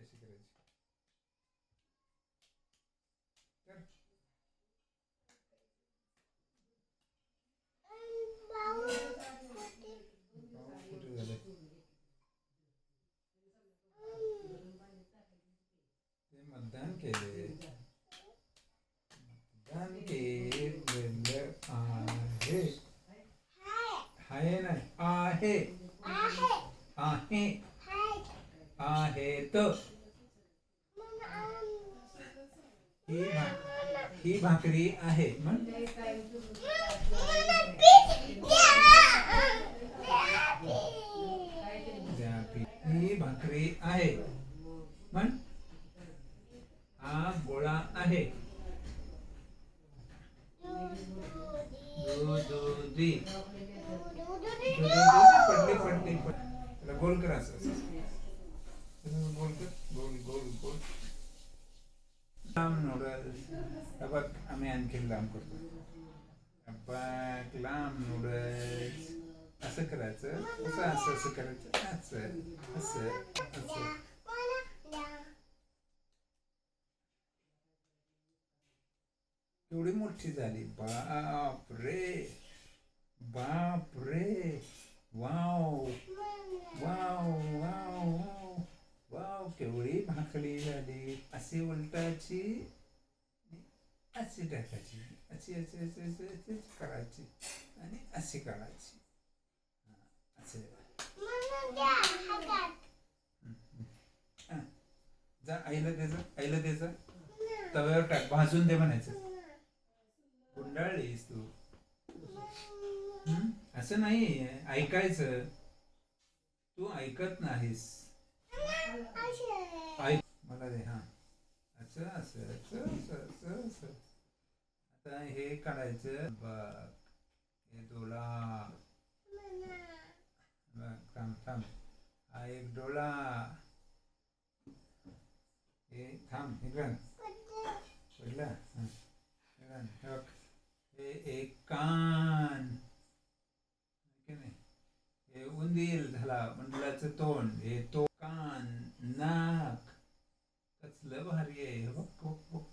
अशी करायची. कर. कुठे झालं ते मतदान केले. मतदान केलेलं आहे. आहे नाही आहे. आहे आहेत. ही भाकरी आहे म्हण. ही भाकरी आहे म्हण. हा गोळा आहे. दुधी पडली पडली त्याला गोल कर. असं गोल कर. गोल गोल गोल. लांब नूडल्स. बघ आम्ही आणखी लांब करतो. बघ लांब नूडल्स. असं करायचं. असं असं असं करायचं. असं असं असं. एवढी मोठी झाली. बाप रे बाप रे. Wow wow wow wow wow. केवढी भाकरी झाली. अशी उलटायची अशी टाकायची. अशी अशी अशी अशी अशी करायची आणि अशी काढायची. असे जा आईला द्यायचं. आईला द्यायचं. तव्यावर टाक. भाजून दे म्हणायचं. गुंडाळलीस तू. असं नाही ऐकायचं. तू ऐकत नाहीस. ऐक मला दे. हा असं असं असं असं असं. आता हे काढायचं. बघ हे डोळा. बघ थांब थांब. हा एक डोळा. हे थांब. हे घाल. पडला. हे घाल. हे बघ. हे एक कान. नाही हे उंदीर झाला. उंदराचं तोंड. हे तो कान नाक. कसलं भारी आहे. बघ बघ बघ.